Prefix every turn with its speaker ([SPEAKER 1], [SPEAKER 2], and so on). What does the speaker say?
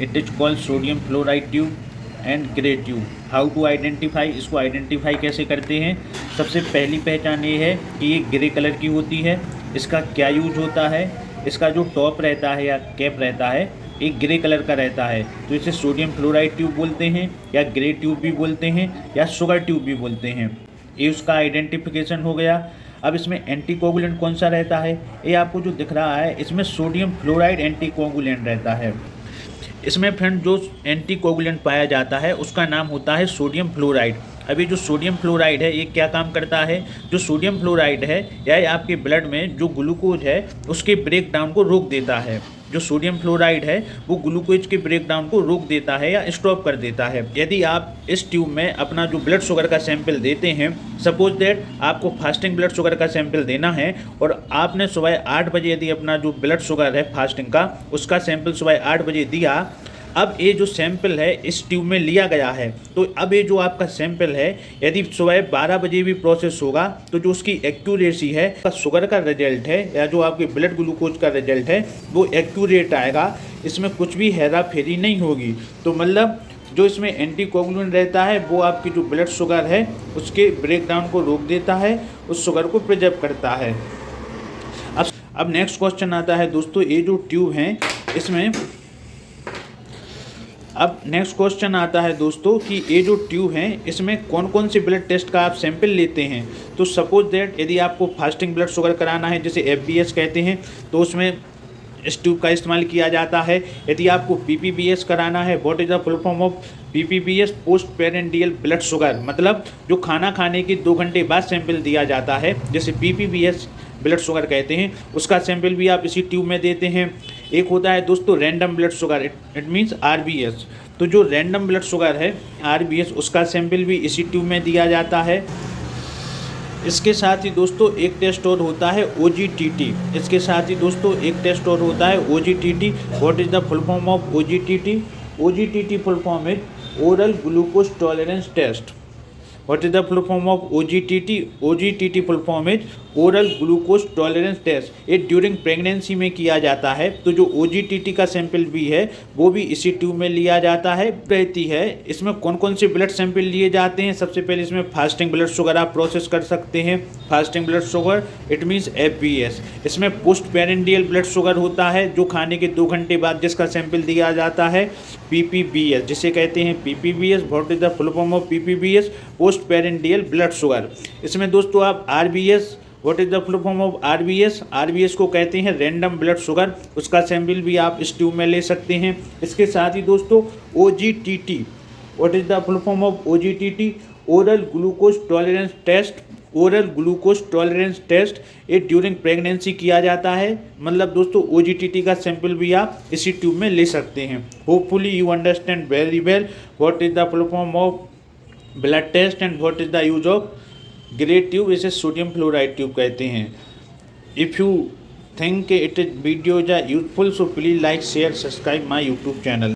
[SPEAKER 1] It is called sodium fluoride tube and grey tube. How to identify, इसको identify कैसे करते हैं। सबसे पहली पहचान ये है कि ये ग्रे कलर की होती है। इसका क्या यूज होता है, इसका जो टॉप रहता है या कैप रहता है एक ग्रे कलर का रहता है, तो इसे सोडियम फ्लोराइड ट्यूब बोलते हैं या ग्रे ट्यूब भी बोलते हैं या शुगर ट्यूब भी बोलते हैं। ये उसका आइडेंटिफिकेशन हो गया। अब इसमें एंटीकोगुलेंट कौन सा रहता है, ये आपको जो दिख रहा है इसमें सोडियम फ्लोराइड एंटीकोगुलेंट रहता है। इसमें फ्रेंड जो एंटीकोगुलेंट पाया जाता है उसका नाम होता है सोडियम फ्लोराइड। अभी जो सोडियम फ्लोराइड है ये क्या काम करता है, जो सोडियम फ्लोराइड है यह आपके ब्लड में जो ग्लूकोज है उसके ब्रेक डाउन को रोक देता है। जो सोडियम फ्लोराइड है वो ग्लूकोज के ब्रेक डाउन को रोक देता है या स्टॉप कर देता है। यदि आप इस ट्यूब में अपना जो ब्लड शुगर का सैंपल देते हैं, सपोज दैट आपको फास्टिंग ब्लड शुगर का सैंपल देना है और आपने सुबह 8 बजे यदि अपना जो ब्लड शुगर है फास्टिंग का उसका सैंपल सुबह 8 बजे दिया, अब ये जो सैंपल है इस ट्यूब में लिया गया है, तो अब ये जो आपका सैंपल है यदि सुबह 12 बजे भी प्रोसेस होगा तो जो उसकी एक्यूरेसी है, शुगर का रिजल्ट है या जो आपके ब्लड ग्लूकोज का रिजल्ट है वो एक्यूरेट आएगा। इसमें कुछ भी हेरा फेरी नहीं होगी। तो मतलब जो इसमें एंटीकोगुलेंट रहता है वो आपकी जो ब्लड शुगर है उसके ब्रेक डाउन को रोक देता है, उस शुगर को प्रिजर्व करता है। अब नेक्स्ट क्वेश्चन आता है दोस्तों, ये जो ट्यूब हैं इसमें अब नेक्स्ट क्वेश्चन आता है दोस्तों कि ये जो ट्यूब हैं इसमें कौन कौन से ब्लड टेस्ट का आप सैंपल लेते हैं। तो सपोज दैट यदि आपको फास्टिंग ब्लड शुगर कराना है जिसे FBS कहते हैं तो उसमें इस ट्यूब का इस्तेमाल किया जाता है। यदि आपको PPBS कराना है, what is the full form of PPBS, post prandial blood sugar, मतलब जो खाना खाने के 2 घंटे बाद सैंपल दिया जाता है जैसे PPBS ब्लड शुगर कहते हैं, उसका सैंपल भी आप इसी ट्यूब में देते हैं। एक होता है दोस्तों random blood sugar, it means RBS। तो जो रैंडम ब्लड शुगर है RBS उसका सैंपल भी इसी ट्यूब में दिया जाता है। इसके साथ ही दोस्तों एक टेस्ट और होता है OGTT। इसके साथ ही दोस्तों एक टेस्ट और होता है OGTT। What is the full form of OGTT? OGTT full form is oral glucose tolerance test. What is the full form of OGTT? OGTT full form is oral glucose tolerance test. ये during pregnancy में किया जाता है। तो जो OGTT का sample भी है वो भी इसी ट्यूब में लिया जाता है रहती है। इसमें कौन कौन से ब्लड सैंपल लिए जाते हैं, सबसे पहले इसमें फास्टिंग ब्लड शुगर आप प्रोसेस कर सकते हैं। Fasting blood sugar it means FBS। इसमें पोस्ट पेरेंडियल ब्लड शुगर होता है जो खाने के 2 घंटे बाद जिसका सैंपल दिया जाता है PPBS, जिसे कहते हैं PPBS। What is the full form of PPBS? Post prandial blood sugar. इसमें दोस्तों आप RBS, what is the full form of RBS? RBS को कहते हैं रैंडम ब्लड शुगर, उसका सैंपल भी आप इस ट्यूब में ले सकते हैं। इसके साथ ही दोस्तों OGTT, what is the full form of OGTT? Oral glucose tolerance test. Oral glucose tolerance test ये ड्यूरिंग प्रेगनेंसी किया जाता है। मतलब दोस्तों OGTT का सैंपल भी आप इसी ट्यूब में ले सकते हैं। Hopefully you understand very well what is the full form of blood test and what is the use of grey tube, इसे सोडियम फ्लोराइड ट्यूब कहते हैं। If you think it is video useful so please like share subscribe my YouTube channel.